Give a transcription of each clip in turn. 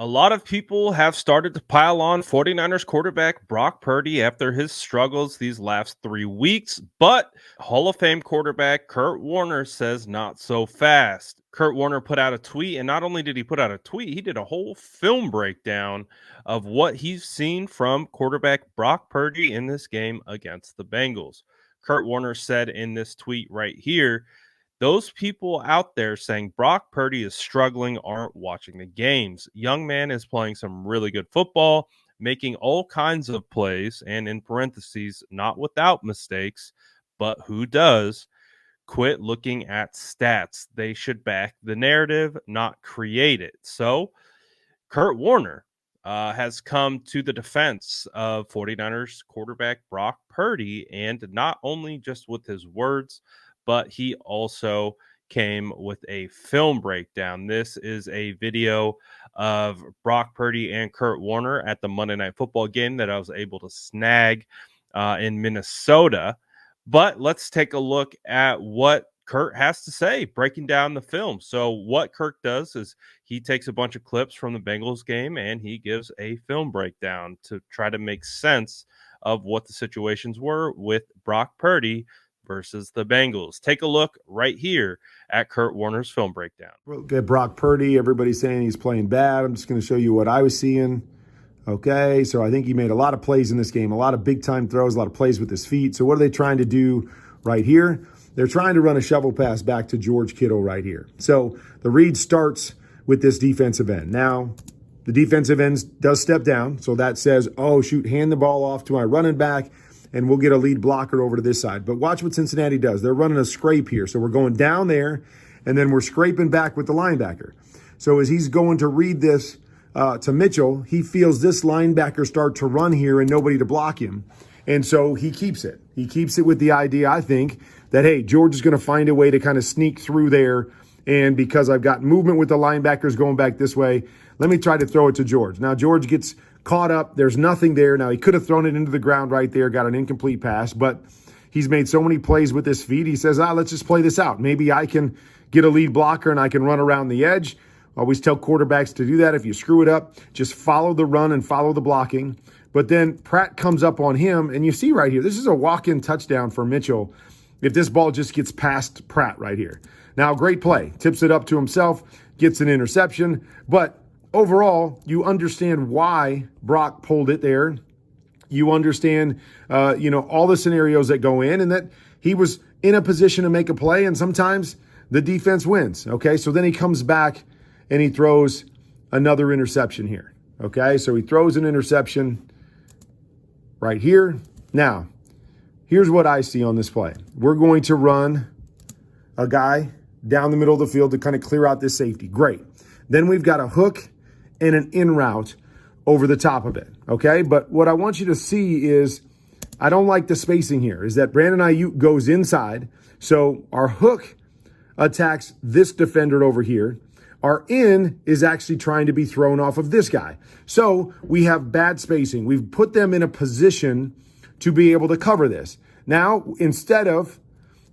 A lot of people have started to pile on 49ers quarterback Brock Purdy after his struggles these last 3 weeks, but Hall of Fame quarterback Kurt Warner says not so fast. Kurt Warner put out a tweet, and not only did he put out a tweet, he did a whole film breakdown of what he's seen from quarterback Brock Purdy in this game against the Bengals. Kurt Warner said in this tweet right here, those people out there saying Brock Purdy is struggling aren't watching the games. Young man is playing some really good football, making all kinds of plays, and in parentheses, not without mistakes, but who does? Quit looking at stats. They should back the narrative, not create it. So, Kurt Warner has come to the defense of 49ers quarterback Brock Purdy, and not only just with his words, but he also came with a film breakdown. This is a video of Brock Purdy and Kurt Warner at the Monday Night Football game that I was able to snag in Minnesota. But let's take a look at what Kurt has to say, breaking down the film. So what Kurt does is he takes a bunch of clips from the Bengals game and he gives a film breakdown to try to make sense of what the situations were with Brock Purdy versus the Bengals. Take a look right here at Kurt Warner's film breakdown. Look at Brock Purdy. Everybody's saying he's playing bad. I'm just going to show you what I was seeing. Okay, so I think he made a lot of plays in this game, a lot of big-time throws, a lot of plays with his feet. So what are they trying to do right here? They're trying to run a shovel pass back to George Kittle right here. So the read starts with this defensive end. Now, the defensive end does step down, so that says, oh, shoot, hand the ball off to my running back, and we'll get a lead blocker over to this side. But watch what Cincinnati does. They're running a scrape here. So we're going down there, and then we're scraping back with the linebacker. So as he's going to read this to Mitchell, he feels this linebacker start to run here and nobody to block him. And so he keeps it. He keeps it with the idea, I think, that, hey, George is going to find a way to kind of sneak through there. And because I've got movement with the linebackers going back this way, let me try to throw it to George. Now, George gets caught up. There's nothing there. Now, he could have thrown it into the ground right there, got an incomplete pass, but he's made so many plays with his feet. He says, let's just play this out. Maybe I can get a lead blocker and I can run around the edge. I always tell quarterbacks to do that. If you screw it up, just follow the run and follow the blocking. But then Pratt comes up on him, and you see right here, this is a walk-in touchdown for Mitchell if this ball just gets past Pratt right here. Now, great play. Tips it up to himself, gets an interception. But overall, you understand why Brock pulled it there. You understand, all the scenarios that go in, and that he was in a position to make a play, and sometimes the defense wins. Okay, so then he comes back and he throws another interception here. Okay, so he throws an interception right here. Now, here's what I see on this play. We're going to run a guy down the middle of the field to kind of clear out this safety. Great. Then we've got a hook and an in route over the top of it. Okay, but what I want you to see is, I don't like the spacing here, is that Brandon Ayuk goes inside. So our hook attacks this defender over here. Our in is actually trying to be thrown off of this guy. So we have bad spacing. We've put them in a position to be able to cover this. Now, instead of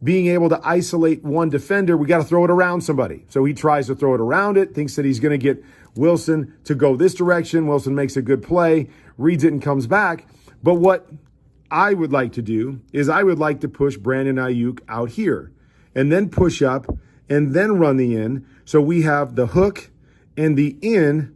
being able to isolate one defender, we got to throw it around somebody. So he tries to throw it around it, thinks that he's going to get Wilson to go this direction. Wilson makes a good play, reads it, and comes back. But what I would like to do is I would like to push Brandon Ayuk out here and then push up and then run the in. So we have the hook and the in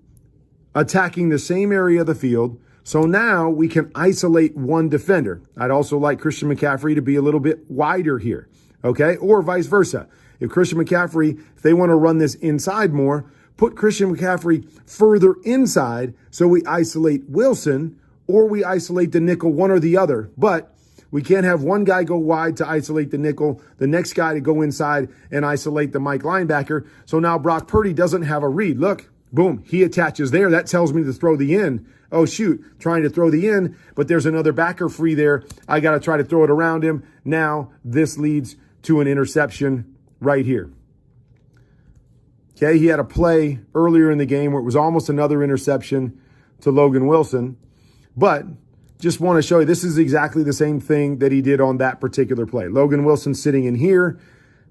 attacking the same area of the field. So now we can isolate one defender. I'd also like Christian McCaffrey to be a little bit wider here, okay? Or vice versa. If Christian McCaffrey, if they want to run this inside more, put Christian McCaffrey further inside so we isolate Wilson or we isolate the nickel, one or the other. But we can't have one guy go wide to isolate the nickel, the next guy to go inside and isolate the Mike linebacker. So now Brock Purdy doesn't have a read. Look, boom, he attaches there. That tells me to throw the in. Oh, shoot, trying to throw the in, but there's another backer free there. I got to try to throw it around him. Now this leads to an interception right here. Okay, he had a play earlier in the game where it was almost another interception to Logan Wilson, but just want to show you, this is exactly the same thing that he did on that particular play. Logan Wilson sitting in here.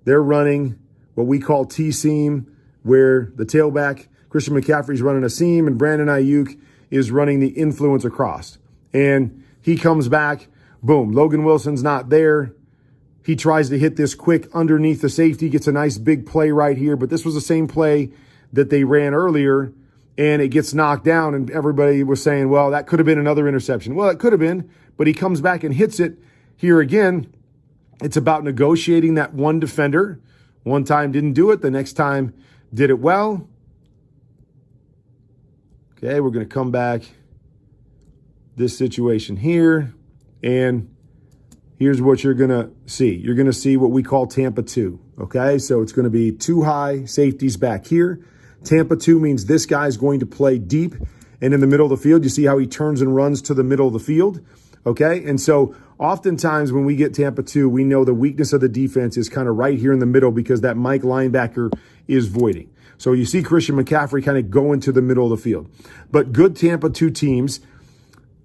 They're running what we call T-seam, where the tailback Christian McCaffrey's running a seam, and Brandon Ayuk is running the influence across. And he comes back, boom, Logan Wilson's not there. He tries to hit this quick underneath the safety, gets a nice big play right here, but this was the same play that they ran earlier, and it gets knocked down, and everybody was saying, well, that could have been another interception. Well, it could have been, but he comes back and hits it here again. It's about negotiating that one defender. One time didn't do it, the next time did it well. Okay, we're going to come back this situation here, and here's what you're going to see. You're going to see what we call Tampa 2, okay? So it's going to be 2 high safeties back here. Tampa 2 means this guy's going to play deep and in the middle of the field. You see how he turns and runs to the middle of the field, okay? And so oftentimes when we get Tampa 2, we know the weakness of the defense is kind of right here in the middle because that Mike linebacker is voiding. So you see Christian McCaffrey kind of go into the middle of the field. But good Tampa 2 teams,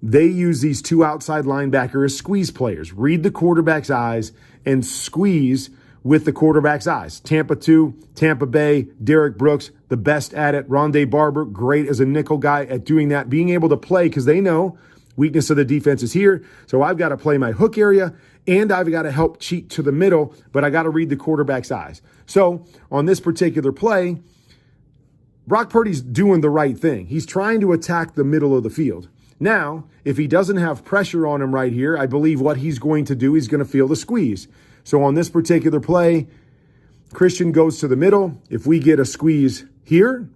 they use these 2 outside linebackers as squeeze players. Read the quarterback's eyes and squeeze with the quarterback's eyes. Tampa 2, Tampa Bay, Derek Brooks, the best at it. Rondé Barber, great as a nickel guy at doing that, being able to play because they know weakness of the defense is here. So I've got to play my hook area and I've got to help cheat to the middle, but I got to read the quarterback's eyes. So on this particular play, Brock Purdy's doing the right thing. He's trying to attack the middle of the field. Now, if he doesn't have pressure on him right here, I believe what he's going to do, he's going to feel the squeeze. So on this particular play, Christian goes to the middle. If we get a squeeze here,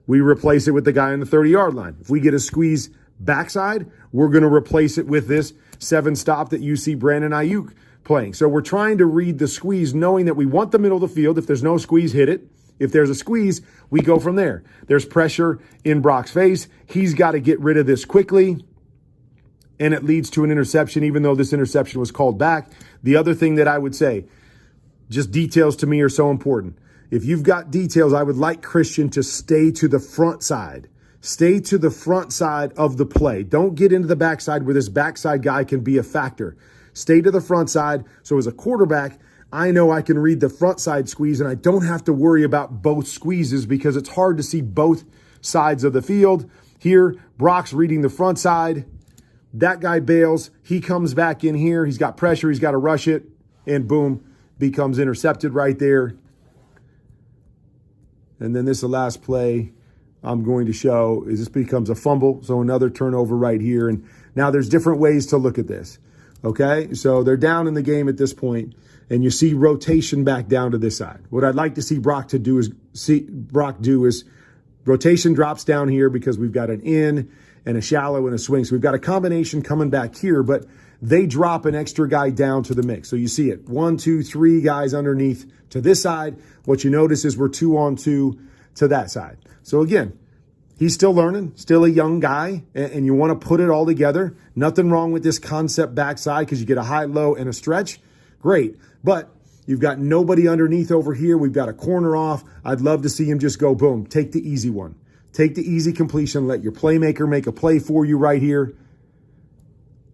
we replace it with the guy on the 30-yard line. If we get a squeeze backside, we're going to replace it with this 7-stop that you see Brandon Ayuk playing. So we're trying to read the squeeze, knowing that we want the middle of the field. If there's no squeeze, hit it. If there's a squeeze, we go from there. There's pressure in Brock's face. He's got to get rid of this quickly, and it leads to an interception, even though this interception was called back. The other thing that I would say, just details to me are so important. If you've got details, I would like Christian to stay to the front side. Stay to the front side of the play. Don't get into the backside where this backside guy can be a factor. Stay to the front side. So as a quarterback, I know I can read the front side squeeze and I don't have to worry about both squeezes because it's hard to see both sides of the field. Here, Brock's reading the front side. That guy bails. He comes back in here. He's got pressure. He's got to rush it. And boom, becomes intercepted right there. And then this is the last play I'm going to show is this becomes a fumble. So another turnover right here. And now there's different ways to look at this. Okay, so they're down in the game at this point, and you see rotation back down to this side. What I'd like to see Brock do is rotation drops down here because we've got an in and a shallow and a swing. So we've got a combination coming back here, but they drop an extra guy down to the mix. So you see it, 1, 2, 3 guys underneath to this side. What you notice is we're 2-on-2 to that side. So again, he's still learning, still a young guy, and you want to put it all together. Nothing wrong with this concept backside because you get a high, low, and a stretch. Great. But you've got nobody underneath over here. We've got a corner off. I'd love to see him just go, boom, take the easy one. Take the easy completion. Let your playmaker make a play for you right here.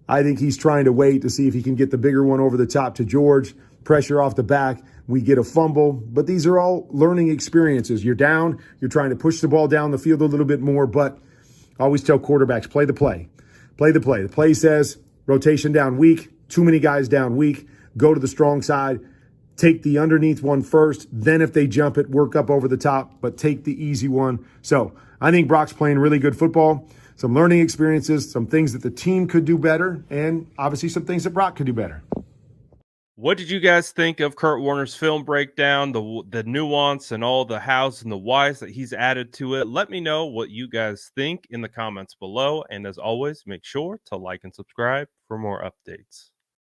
I think he's trying to wait to see if he can get the bigger one over the top to George. Pressure off the back. We get a fumble, but these are all learning experiences. You're down. You're trying to push the ball down the field a little bit more, but I always tell quarterbacks, play the play. Play the play. The play says rotation down weak, too many guys down weak, go to the strong side, take the underneath one first, then if they jump it, work up over the top, but take the easy one. So I think Brock's playing really good football, some learning experiences, some things that the team could do better, and obviously some things that Brock could do better. What did you guys think of Kurt Warner's film breakdown, the nuance and all the hows and the whys that he's added to it? Let me know what you guys think in the comments below. And as always, make sure to like and subscribe for more updates.